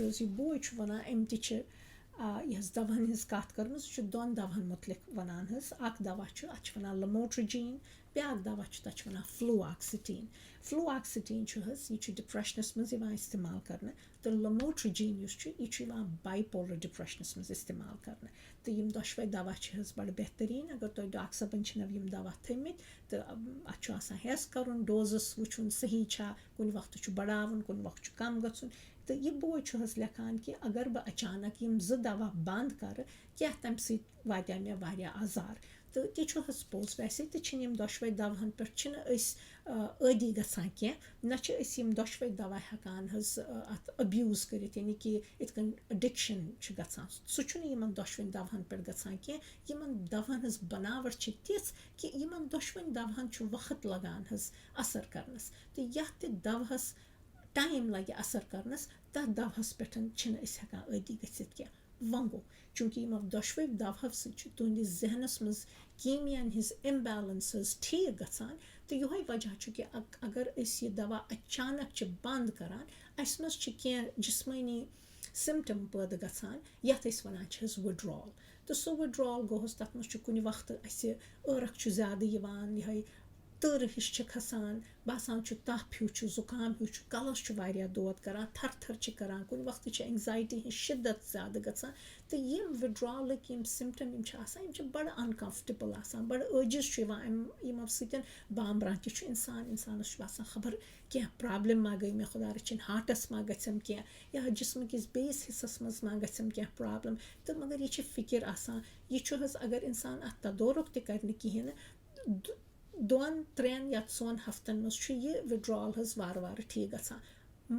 یہِ بوے چھُ وَنان أمۍ تہِ چھِ یۄس دَوہَن ہِنٛز کَتھ کٔرمٕژ سُہ چھُ دۄن دَوہَن مُتعلِق وَنان حظ اَکھ دَوا چھُ اَتھ چھِ وَنان لَموٹرٛجیٖن بیٛاکھ دَوا چھُ تَتھ چھِ وَنان فٕلوآکسِٹیٖن فٕلوآکسِٹیٖن چھُ حظ یہِ چھُ ڈِپرٛٮ۪شنَس منٛز یِوان اِستعمال کَرنہٕ تہٕ لَموٹرٛجیٖن یُس چھُ یہِ چھُ یِوان بایپولر ڈِپرٛٮ۪شنَس منٛز اِستعمال کَرنہٕ تہٕ یِم دۄشوَے دَوا چھِ حظ بَڑٕ بہتریٖن اگر تۄہہِ ڈاکٹر صٲبَن چھِنو یِم دَوا تھٲمٕتۍ تہٕ اَتھ چھُ آسان ہٮ۪س کَرُن ڈوزَس وٕچھُن صحیح چھا کُنہِ وقتہٕ چھُ بَڑاوُن کُنہِ وقتہٕ چھُ کَم گژھُن تہٕ یہِ بوے چھُ حظ لیکھان کہِ اگر بہٕ اچانک یِم 2 دَوا بنٛد کَرٕ کیٛاہ تَمہِ سۭتۍ واتہِ ہا مےٚ واریاہ عذار تہٕ تہِ چھُ حظ پوٚز ویسے تہِ چھِنہٕ یِم دۄشوَے دَوہَن پٮ۪ٹھ چھِنہٕ أسۍ عٲدی گژھان کینٛہہ نہ چھِ أسۍ یِم دۄشوَے دَوا ہٮ۪کان حظ اَتھ أبیوٗز کٔرِتھ یعنی کہِ یِتھ کٔنۍ اَڈِکشَن چھُ گژھان سُہ چھُنہٕ یِمَن دۄشوٕنۍ دَوہَن پٮ۪ٹھ گژھان کینٛہہ یِمَن دَوہَن ہٕنٛز بَناوَٹ چھِ تِژھ کہِ یِمَن دۄشوٕنۍ دَوہَن چھُ وقت لَگان حظ اَثر کَرنَس تہٕ یَتھ تہِ دَوہَس ٹایم لَگہِ اَثر کَرنَس تَتھ دَوہَس پٮ۪ٹھ چھِنہٕ أسۍ ہٮ۪کان عٲدی گٔژھِتھ کینٛہہ وۄنۍ گوٚو چوٗنٛکہِ یِمو دۄشوَے دَوہَو سۭتۍ چھُ تُہٕنٛدِس ذہنَس منٛز کیٖمیاہَن ہِنٛز اِمبیلَنس حظ ٹھیٖک گژھان تہٕ یِہوٚے وجہ چھُ کہِ اگر أسۍ یہِ دَوا اچانک چھِ بنٛد کَران اَسہِ منٛز چھِ کینٛہہ جِسمٲنی سِمٹَم پٲدٕ گژھان یَتھ أسۍ وَنان چھِ حظ وِڈرٛال تہٕ سُہ وِڈرٛال گوٚو حظ تَتھ منٛز چھُ کُنہِ وقتہٕ اَسہِ ٲرَکھ چھُ زیادٕ یِوان یِہوٚے تۭرٕ ہِش چھِ کھَسان باسان چھُ تَپھ ہیوٗ چھُ زُکام ہیوٗ چھُ کَلَس چھُ واریاہ دود کَران تھَر تھَر چھِ کَران کُنہِ وقتہٕ چھِ اٮ۪نزایٹی ہِنٛز شِدت زیادٕ گژھان تہٕ یِم وِڈرٛالٕکۍ یِم سِمٹَم یِم چھِ آسان یِم چھِ بَڑٕ اَنکَمفٲٹیبٕل آسان بَڑٕ عٲجِز چھُ یِوان یِمو سۭتۍ بامبران تہِ چھُ اِنسانَس چھُ باسان خبر کینٛہہ پرٛابلِم ما گٔے مےٚ خۄدا رٔچھِنۍ ہاٹَس ما گژھٮ۪م کینٛہہ یا جِسمٕکِس بیٚیِس حِصَس منٛز ما گژھٮ۪م کینٛہہ پرٛابلِم تہٕ مگر یہِ چھِ فِکِر آسان یہِ چھُ حظ اگر اِنسان اَتھ تدورُک تہِ کَرِ نہٕ کِہیٖنۍ نہٕ 2-3 یا 4 ہفتن منٛز چھُ یہِ وِڈرٛال حظ وارٕ وارٕ ٹھیٖک گژھان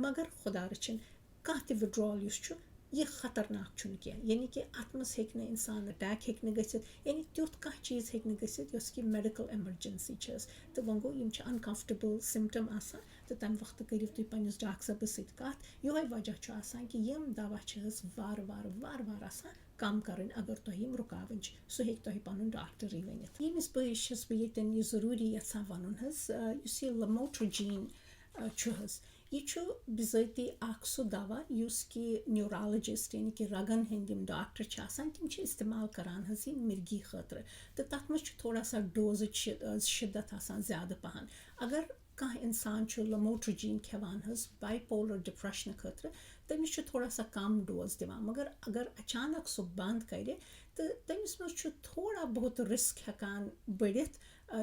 مگر خۄدا رٔچھِنۍ کانٛہہ تہِ وِڈرٛال یُس چھُ یہِ خطرناک چھُنہٕ کینٛہہ یعنی کہِ اَتھ منٛز ہیٚکہِ نہٕ اِنسان اَٹیک ہیٚکہِ نہٕ گٔژھِتھ یعنی تیُتھ کانٛہہ چیٖز ہیٚکہِ نہٕ گٔژھِتھ یۄس کہِ میڈِکل ایمَرجَنسی چھِ حظ تہٕ وۄنۍ گوٚو یِم چھِ اَنکَمفٲٹیبٕل سِمٹَم آسان تہٕ تَمہِ وقتہٕ کٔرِو تُہۍ پنٛنِس ڈاکٹر صٲبَس سۭتۍ کَتھ یِہوٚے وجہ چھُ آسان کہِ یِم دَوا چھِ حظ وارٕ وارٕ آسان کَم کَرٕنۍ اگر تۄہہِ یِم رُکاوٕنۍ چھِ سُہ ہیٚکہِ تۄہہِ پَنُن ڈاکٹرٕے ؤنِتھ ییٚمِس چھَس بہٕ ییٚتٮ۪ن یہِ ضروٗری یَژھان وَنُن حظ یُس یہِ لَموٹرٛجیٖن چھُ حظ یہِ چھُ بِذٲتی اَکھ سُہ دَوا یُس کہِ نیوٗرالجِسٹ یعنی کہِ رَگَن ہٕنٛدۍ یِم ڈاکٹر چھِ آسان تِم چھِ اِستعمال کَران حظ یہِ مِرگی خٲطرٕ تہٕ تَتھ منٛز چھُ تھوڑا سا ڈوزٕچ شِدت آسان زیادٕ پَہَن اگر کانٛہہ اِنسان چھُ لَموٹرٛجیٖن کھٮ۪وان حظ بایپولر ڈِپرٛٮ۪شنہٕ خٲطرٕ تٔمِس چھُ تھوڑا سا کَم ڈوز دِوان مگر اگر اچانک سُہ بنٛد کَرِ تہٕ تٔمِس منٛز چھُ تھوڑا بہت رِسک ہٮ۪کان بٔڑِتھ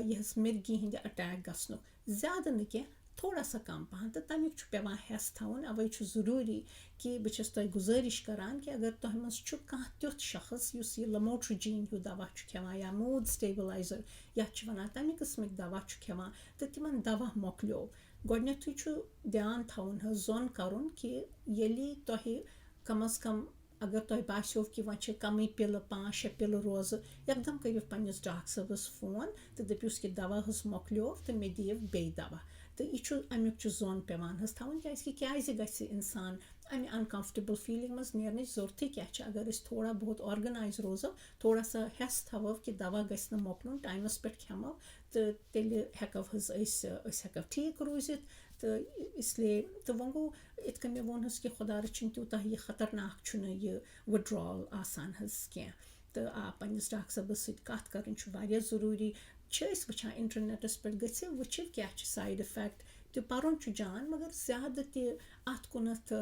یہِ حظ مِرگی ہِنٛدِ اَٹیک گژھنُک زیادٕ نہٕ کینٛہہ تھوڑا سا کَم پَہَن تہٕ تَمیُک چھُ پٮ۪وان ہٮ۪س تھاوُن اَوَے چھُ ضروٗری کہِ بہٕ چھَس تۄہہِ گُزٲرِش کَران کہِ اگر تۄہہِ منٛز چھُ کانٛہہ تیُتھ شخص یُس یہِ لَموٹرٛجیٖن ہیوٗ دَوا چھُ کھٮ۪وان یا موٗڈ سٹیبلایزر یَتھ چھِ وَنان تَمہِ قٕسمٕکۍ دَوا چھُ کھٮ۪وان تہٕ تِمَن دَوا مۄکلیو گۄڈنٮ۪تھٕے چھُ دھیان تھاوُن حظ زوٚن کَرُن کہِ ییٚلہِ تۄہہِ کم از کم اگر تۄہہِ باسیو کہِ وۄنۍ چھِ کَمٕے پِلہٕ 5-6 پِلہٕ روزٕ یکدم کٔرِو پنٛنِس ڈاکٹر صٲبَس فون تہٕ دٔپِوُس کہِ دَوا حظ مۄکلیو تہٕ مےٚ دِیِو بیٚیہِ دَوا تہٕ یہِ چھُ اَمیُک چھُ زوٚن پٮ۪وان حظ تھاوُن کیٛازِ گژھِ اِنسان اَمہِ اَنکَمفٲٹیبٕل فیٖلِنٛگ منٛز نیرنٕچ ضوٚرتھٕے کیٛاہ چھِ اگر أسۍ تھوڑا بہت آرگَنایز روزو تھوڑا سا ہٮ۪س تھاوو کہِ دَوا گژھِ نہٕ مۄکلُن ٹایمَس پٮ۪ٹھ کھٮ۪مو تہٕ تیٚلہِ ہٮ۪کو حظ أسۍ ہٮ۪کو ٹھیٖک روٗزِتھ تہٕ اِسلیے تہٕ وۄنۍ گوٚو یِتھ کٔنۍ مےٚ ووٚن حظ کہِ خۄدا رٔچھِنۍ تیوٗتاہ یہِ خطرناک چھُنہٕ یہِ وِڈرٛال آسان حظ کینٛہہ تہٕ پنٛنِس ڈاکٹر صٲبَس سۭتۍ کَتھ کَرٕنۍ چھُ واریاہ ضروٗری چھِ أسۍ وٕچھان اِنٹَرنٮ۪ٹَس پٮ۪ٹھ گٔژھِو وٕچھِو کیٛاہ چھِ سایڈ اِفٮ۪کٹ تہِ پَرُن چھُ جان مگر زیادٕ تہِ اَتھ کُنَتھ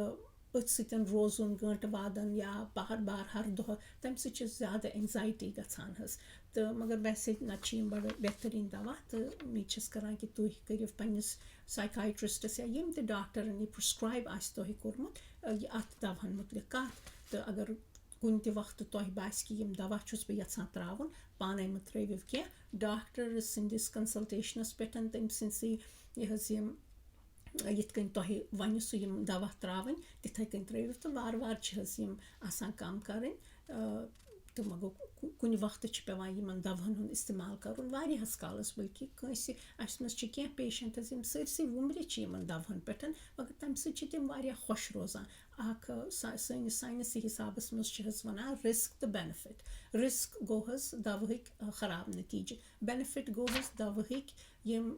أتھۍ سۭتۍ روزُن گٲنٛٹہٕ وادَن یا بار ہر دۄہ تَمہِ سۭتۍ چھِ زیادٕ اٮ۪نزایٹی گژھان حظ تہٕ مگر ویسے نَتہٕ چھِ یِم بَڑٕ بہتریٖن دَوا تہٕ مےٚ چھَس کَران کہِ تُہۍ کٔرِو پنٛنِس سایکایٹرٛسٹَس یا یِم تہِ ڈاکٹرَن یہِ پرٛسکرایب آسہِ تۄہہِ کوٚرمُت یہِ اَتھ دَوہَن مُتعلِق کَتھ تہٕ اگر کُنہِ تہِ وقتہٕ تۄہہِ باسہِ کہِ یِم دَوا چھُس بہٕ یَژھان ترٛاوُن پانَے مہٕ ترٛٲوِو کینٛہہ ڈاکٹر سٕنٛدِس کَنسَلٹیشنَس پٮ۪ٹھ تٔمۍ سٕنٛدسٕے یہِ حظ یِم یِتھ کٔنۍ تۄہہِ وَنہِ سُہ یِم دَوا ترٛاوٕنۍ تِتھَے کٔنۍ ترٛٲوِو تہٕ وارٕ وارٕ چھِ حظ یِم آسان کَم کَرٕنۍ تہٕ وۄنۍ گوٚو کُنہِ وقتہٕ چھِ پٮ۪وان یِمَن دَوہَن ہُنٛد اِستعمال کَرُن واریاہَس کالَس بٔلکہِ کٲنٛسہِ اَسہِ منٛز چھِ کینٛہہ پیشَنٛٹ حظ یِم سٲرسٕے وُمرِ چھِ یِمَن دَوہَن پٮ۪ٹھ مگر تَمہِ سۭتۍ چھِ تِم واریاہ خۄش روزان اَکھ سٲنِس ساینسی حِسابَس منٛز چھِ حظ وَنان رِسک تہٕ بٮ۪نِفِٹ. رِسک گوٚو حظ دَوہٕکۍ خراب نٔتیٖجہِ، بٮ۪نِفِٹ گوٚو حظ دَوہٕکۍ یِم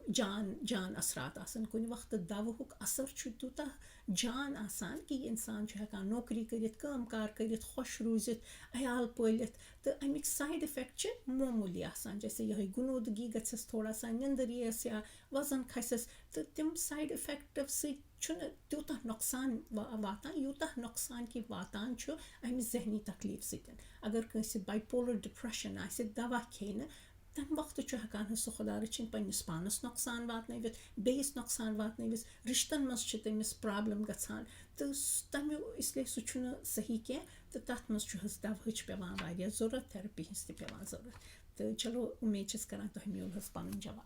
جان اثرات آسان. کُنہِ وقتہٕ دَوہُک اَثر چھُ تیوٗتاہ جان آسان کہِ یہِ اِنسان چھُ ہٮ۪کان نوکری کٔرِتھ، کٲم کار کٔرِتھ، خۄش روٗزِتھ، عیال پٲلِتھ، تہٕ اَمِکۍ سایڈ اِفٮ۪کٹ چھِ معموٗلی آسان. جیسے یِہوٚے گُنوٗدگی گژھٮ۪س تھوڑا سا، نِندٕر یِیَس یا وَزن کھسٮ۪س، تہٕ تِم سایڈ اِفٮ۪کٹ سۭتۍ چھُنہٕ تیوٗتاہ نۄقصان واتان یوٗتاہ نۄقصان کہِ واتان چھُ اَمہِ ذہنی تکلیٖف سۭتۍ. اگر کٲنٛسہِ بایپولر ڈِپرٛٮ۪شَن آسہِ، دَوا کھیٚیہِ نہٕ، تَمہِ وقتہٕ چھُ ہٮ۪کان حظ سُہ خۄدا رٔچھِنۍ پنٛنِس پانَس نۄقصان واتنٲوِتھ، بیٚیِس نۄقصان واتنٲوِتھ، رِشتَن منٛز چھِ تٔمِس پرٛابلِم گژھان، تہٕ تَمہِ اِسلیے سُہ چھُنہٕ صحیح کینٛہہ. تہٕ تَتھ منٛز چھُ حظ دَوہٕچ پٮ۪وان واریاہ ضوٚرَتھ، تھٮ۪رپی ہِنٛز تہِ پٮ۪وان ضوٚرَتھ. تہٕ چلو اُمید چھَس کَران تۄہہِ میوٗل حظ پَنُن جواب.